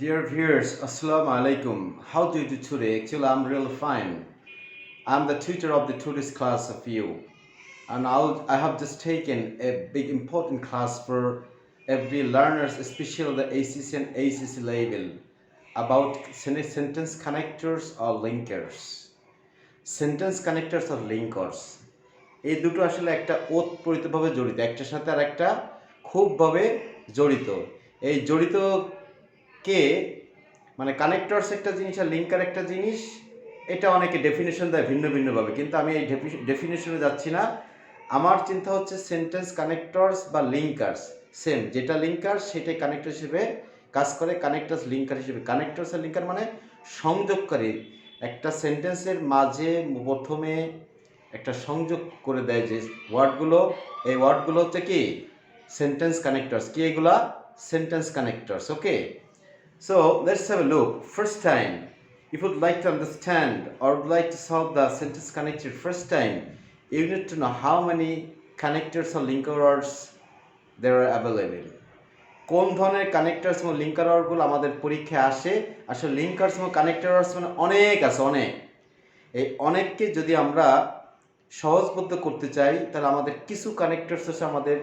Dear viewers, Assalamu alaikum. How do you do today? Actually, I'm real fine. I'm the tutor of the today's class of you, and I have just taken a big important class for every learners, especially the ACC and ACC level, about sentence connectors or linkers. Sentence connectors or linkers. এই দুটো আসলে একটা ওতপ্রোতভাবে জড়িত, একটার সাথে আর একটা খুবভাবে জড়িত। এই জড়িতকে মানে কানেক্টরস একটা জিনিস আর লিঙ্কার একটা জিনিস, এটা অনেকে ডেফিনেশন দেয় ভিন্ন ভিন্নভাবে, কিন্তু আমি এই ডেফিনেশনে যাচ্ছি না। আমার চিন্তা হচ্ছে সেন্টেন্স কানেক্টরস বা লিঙ্কার্স সেম, যেটা লিঙ্কার সেটাই কানেক্টর হিসেবে কাজ করে, কানেক্টরস লিঙ্কার হিসেবে। কানেক্টরস আর লিঙ্কার মানে সংযোগকারী, একটা সেন্টেন্সের মাঝে প্রথমে একটা সংযোগ করে দেয় যে ওয়ার্ডগুলো, এই ওয়ার্ডগুলো হচ্ছে কি সেন্টেন্স কানেক্টরস। কি এগুলা? Sentence connectors. Okay, so let's have a look. First time, if you'd like to understand or would like to solve the sentence connector first time, you need to know how many connectors or linker words there are available. কোন ধরনের connectors এবং linker ওয়ার্ডগুলো আমাদের পরীক্ষায় আসে। আসলে linkers এবং connector ওয়ার্ডস মানে অনেক আছে, অনেক। এই অনেককে যদি আমরা সহজবদ্ধ করতে চাই তাহলে আমাদের কিছু কানেক্টরস আছে আমাদের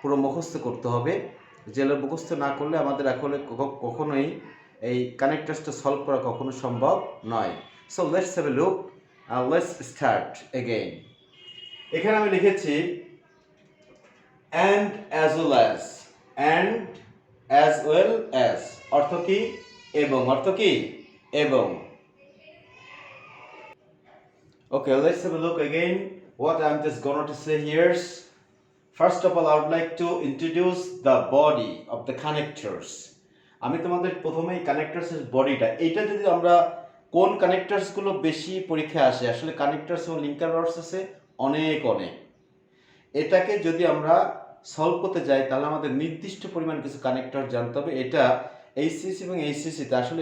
পুরো মুখস্থ করতে হবে, যেগুলো মুখস্থ না করলে আমাদের আসলে কখনোই এই কানেক্টরসটা সলভ করা কখনো সম্ভব নয়। So let's have a look, let's start again. এখানে আমি লিখেছি and as well as, and as well as অর্থ কি? এবং। অর্থ কি? এবং। Okay, let's have a look again. What I'm just going to say here. First of all, I would like to introduce the body of the connectors. আমি তোমাদের প্রথমেই কানেক্টরসের বডিটা, এইটা যদি আমরা কোন কানেক্টরসগুলো বেশি পরীক্ষায় আসে, আসলে কানেক্টরস এবং লিঙ্কার ওয়ার্ডস আছে অনেক অনেক। এটাকে যদি আমরা সলভ করতে যাই তাহলে আমাদের নির্দিষ্ট পরিমাণ কিছু কানেক্টর জানতে হবে। এটা এইচএসসি এবং এইচএসসিতে, আসলে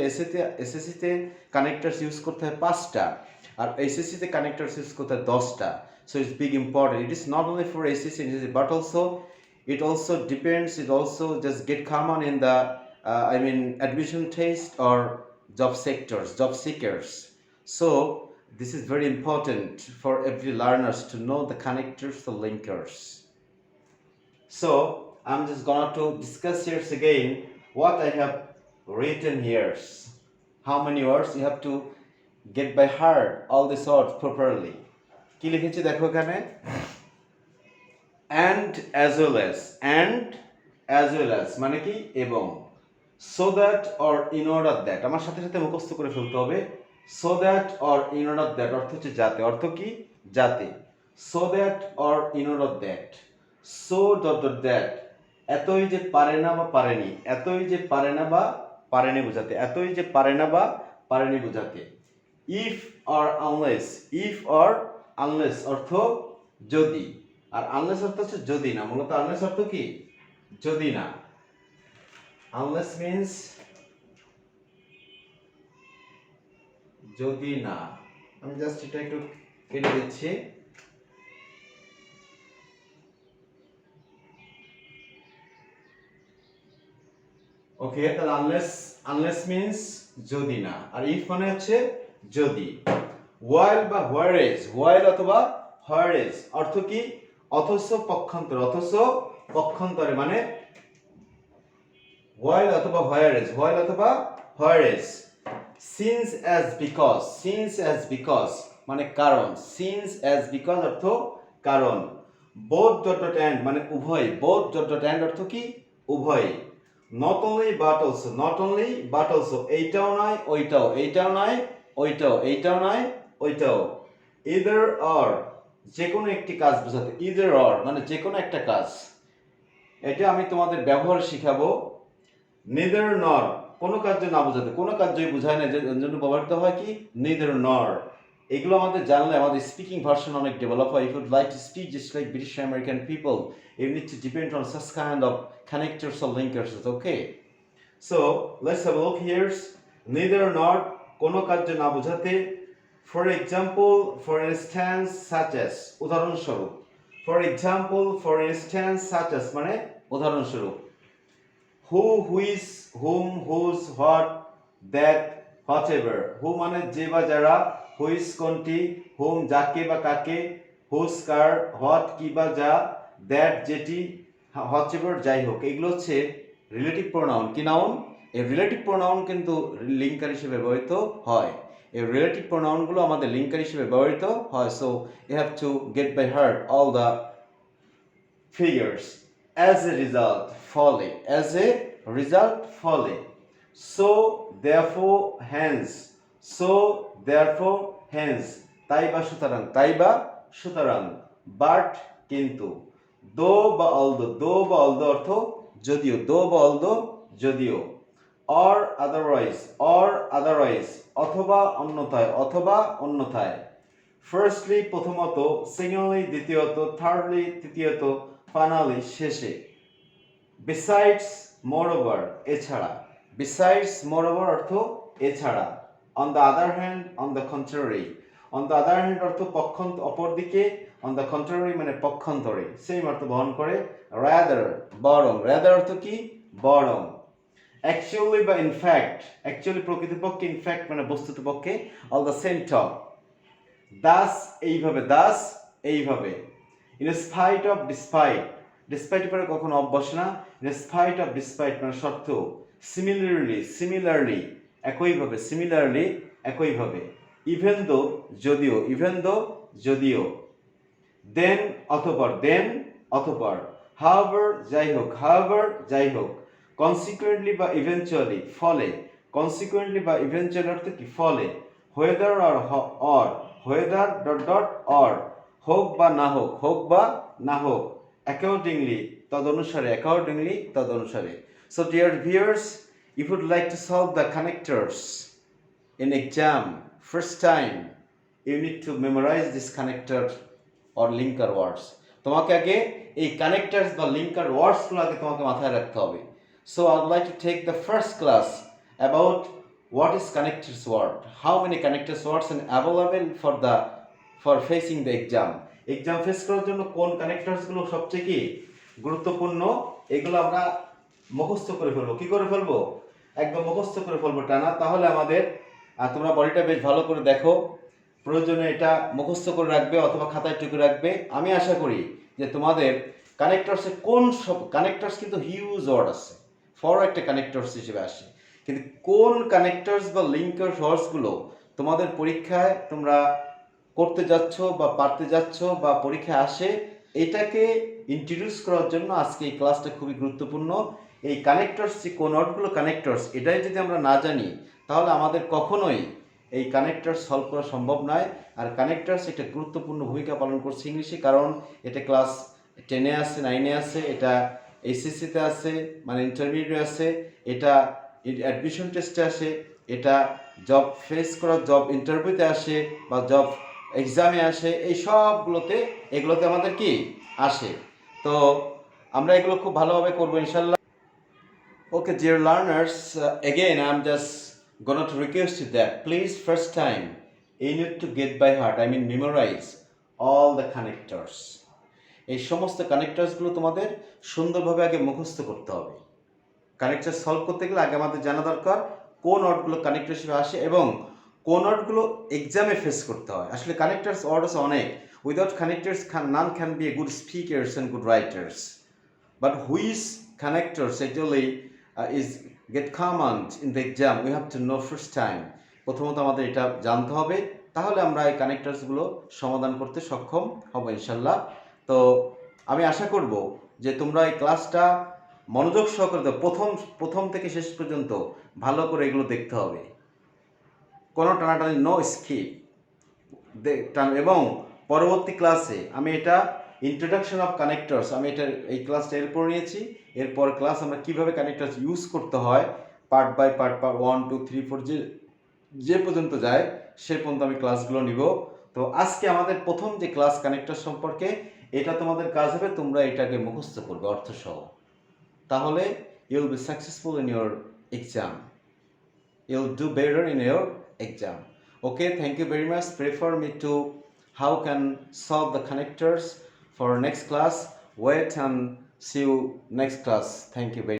এসএসসিতে কানেক্টরস ইউজ করতে হয় 5টা, আর এইচএসসিতে কানেক্টরস ইউজ করতে হয় 10টা। So it's big important. It is not only for ACC but also it also depends. It also just get common in the admission test or job sectors, job seekers. So this is very important for every learners to know the connectors, the linkers. So I'm just going to discuss here again what I have written here. How many words you have to get by heart all these words properly. কি লিখেছি দেখো এখানে, and as well as, and as well as মানে কি? এবং। so that or in order that, আমার সাথে সাথে মুখস্থ করে ফেলতে হবে। so that or in order that অর্থ হচ্ছে যাতে। অর্থ কি? যাতে। so that or in order that, so dot that, এতই যে পারে না বা পারেনি, এতই যে পারে না বা পারেনি বোঝাতে, এতই যে পারে না বা পারেনি বোঝাতে। if or unless, if or unless অর্থ যদি, আর আনলেস অর্থ হচ্ছে যদি না। মূলত আনলেস অর্থ কি? যদি না। আনলেস মিন্স যদি না। আমি জাস্ট এটা একটু কেটে দিচ্ছি। ওকে, তাহলে আনলেস মিন্স যদি না, আর ইফ মানে হচ্ছে যদি। while বা whereas, while অথবা whereas অর্থ কি? অথচ পক্ষান্তর, অথচ পক্ষান্তরে মানে while অথবা whereas, while অথবা whereas। since as because, since as because মানে কারণ, since as because অর্থ কারণ। both dot and মানে উভয়, both dot and অর্থ কি? উভয়। not only but also, not only but also এইটাও নয় ওইটাও, এইটাও নয় ওইটাও, এইটাও নয় ওইটাও। either or যে কোনো একটি কাজ বোঝাতে, either or মানে যে কোনো একটা কাজ। এটা আমি তোমাদের ব্যবহার শিখাবো। neither nor কোনো কার্য না বোঝাতে, কোনো কার্যই বোঝায় না, যে জন্য ব্যবহৃত হয় কি? neither nor। এগুলো আমাদের জানলে আমাদের স্পিকিং ভার্সন অনেক ডেভেলপ হয়। if you'd like to speak just like British American people, you need to depend on such kind of connectors or linkers. Okay, so let's have a look here. neither nor কোনো কার্য না বোঝাতে। for example, for instance, such as উদাহরণস্বরূপ। for example, for instance, such as মানে উদাহরণস্বরূপ। who, which, whom, whose, what, that, whatever. who মানে যে বা যারা, which কোনটি, whom যাকে বা কাকে, whose কার, what কি বা যা, that যেটি, whatever যাই হোক। এগুলো হচ্ছে রিলেটিভ প্রোনাউন। কি নাউন? এই রিলেটিভ প্রোনাউন কিন্তু লিঙ্কার হিসেবে ব্যবহৃত হয়। এই রিলেটিভ প্রোনাউনগুলো আমাদের লিঙ্কার হিসেবে ব্যবহৃত হয়। So you have to get by heart all the figures. As a result, ফলে, as a result, ফলে। So therefore hence, so therefore hence, তাই বা সুতরাং, তাই বা সুতরাং, but কিন্তু, though বা although, though বা although অর্থ যদিও, though বা although যদিও, or otherwise, অথবা অন্যথায়, অথবা অন্যথায়। ফার্স্টলি প্রথমত, সেকেন্ডলি দ্বিতীয়ত, থার্ডলি তৃতীয়ত, ফাইনালি শেষে। বিসাইডস মোরওভার এছাড়া, বিসাইডস মোরওভার অর্থ এছাড়া, on the other hand, on the contrary, on the other hand অর্থ অপরদিকে, অন দ্য কন্ট্রারি মানে পক্ষান্তরে, সেম অর্থ বহন করে। রাদার বরং, রাদার অর্থ কি? বরং। অ্যাকচুয়ালি বা ইনফ্যাক্ট, অ্যাকচুয়ালি প্রকৃতপক্ষে, ইনফ্যাক্ট মানে বস্তুতপক্ষে, all the same top. Thus এইভাবে, দাস এইভাবে। In spite of, despite, despite পরে কখনো অফ বসে না। ইন স্পাইট অফ, ডিসপাইট মানে সত্ত্বেও। সিমিলারলি, সিমিলারলি একইভাবে, সিমিলারলি একইভাবে। ইভেন দো যদিও, ইভেন দো যদিও। দেন অতঃপর, দেন অতঃপর। হাউএভার যাই হোক, হাউএভার যাই হোক। কনসিকুয়েন্টলি বা ইভেনচুয়ালি ফলে, কনসিকুয়েন্টলি বা ইভেনচুয়ালি অর্থ কি? ফলে। Whether or, whether dot dot or, হোক বা না হোক, হোক বা না হোক। অ্যাকর্ডিংলি তদনুসারে, অ্যাকর্ডিংলি তদনুসারে। So dear viewers, if you'd like to solve the connectors in exam first time, you need to memorize this connector or linker words. তোমাকে আগে এই কানেক্টরস বা লিঙ্কার ওয়ার্ডসগুলো আগে তোমাকে মাথায় রাখতে হবে। So I would like to take the first class about what is connectors word, how many connectors words and available for facing the exam. Exam face করার জন্য কোন কানেক্টরস গুলো সবচেয়ে কি গুরুত্বপূর্ণ, এগুলো আমরা মুখস্থ করে ফেলবো। কি করে ফেলবো? একদম মুখস্থ করে ফেলবো টানা। তাহলে আমাদের, তোমরা বডিটা বেশ ভালো করে দেখো, প্রয়োজনে এটা মুখস্থ করে রাখবে অথবা খাতায় টুকে রাখবে। আমি আশা করি যে তোমাদের কানেক্টরসে কোন সব কানেক্টরস কিন্তু হিউজ ওয়ার্ড আছে, ফর একটা কানেক্টরস হিসেবে আসে, কিন্তু কোন কানেক্টরস বা লিঙ্কার ওয়ার্ডসগুলো তোমাদের পরীক্ষায় তোমরা করতে যাচ্ছ বা পারতে যাচ্ছ বা পরীক্ষায় আসে, এটাকে ইন্ট্রোডিউস করার জন্য আজকে এই ক্লাসটা খুবই গুরুত্বপূর্ণ। এই কানেক্টরস যে কোন ওয়ার্ডগুলো কানেক্টরস, এটাই যদি আমরা না জানি তাহলে আমাদের কখনোই এই কানেক্টরস সলভ করা সম্ভব নয়। আর কানেক্টরস একটা গুরুত্বপূর্ণ ভূমিকা পালন করছে ইংলিশে, কারণ এটা ক্লাস 10-এ আছে, 9-এ আছে, এটা এসএসসিতে আছে মানে ইন্টারমিডিয়েটে আছে, এটা অ্যাডমিশন টেস্টে আসে, এটা জব ফেস করা জব ইন্টারভিউতে আসে বা জব এক্সামে আসে, এই সবগুলোতে এগুলোতে আমাদের কি আসে। তো আমরা এগুলো খুব ভালোভাবে করবো ইনশাল্লাহ। Okay, dear learners, again I'm just gonna to request you that please first time you need to get by heart, I mean memorize all the connectors. এই সমস্ত কানেক্টরসগুলো তোমাদের সুন্দরভাবে আগে মুখস্থ করতে হবে। কানেক্টর সলভ করতে গেলে আগে আমাদের জানা দরকার কোন ওয়ার্ডগুলো কানেক্টর হিসেবে আসে এবং কোন ওয়ার্ডগুলো এক্সামে ফেস করতে হয়। আসলে কানেক্টরস ওয়ার্ড আছে অনেক। Without connectors none can be a good speakers and good writers. But which connectors actually is get command in the exam, we have to know first time. প্রথমত আমাদের এটা জানতে হবে, তাহলে আমরা এই কানেক্টরসগুলো সমাধান করতে সক্ষম হব ইনশাল্লাহ। তো আমি আশা করব যে তোমরা এই ক্লাসটা মনোযোগ সহকারে প্রথম থেকে শেষ পর্যন্ত ভালো করে এগুলো দেখতে হবে, কোনো টানাটানি, নো স্কিপ। এবং পরবর্তী ক্লাসে আমি এটা ইন্ট্রোডাকশন অফ কানেক্টরস, আমি এটা এই ক্লাসটা এরপর নিয়েছি। এরপর ক্লাস আমরা কীভাবে কানেক্টরস ইউজ করতে হয় পার্ট বাই পার্ট, 1 2 3 4 যে পর্যন্ত যায় সে পর্যন্ত আমি ক্লাসগুলো নিব। তো আজকে আমাদের প্রথম যে ক্লাস কানেক্টর সম্পর্কে, এটা তোমাদের কাজ হবে, তোমরা এটাকে মুখস্থ করবে অর্থসহ, তাহলে you will be successful in your exam, you will do better in your exam. Okay, thank you very much. Pray for me to how can solve the connectors for next class. Wait and see you next class. Thank you very much.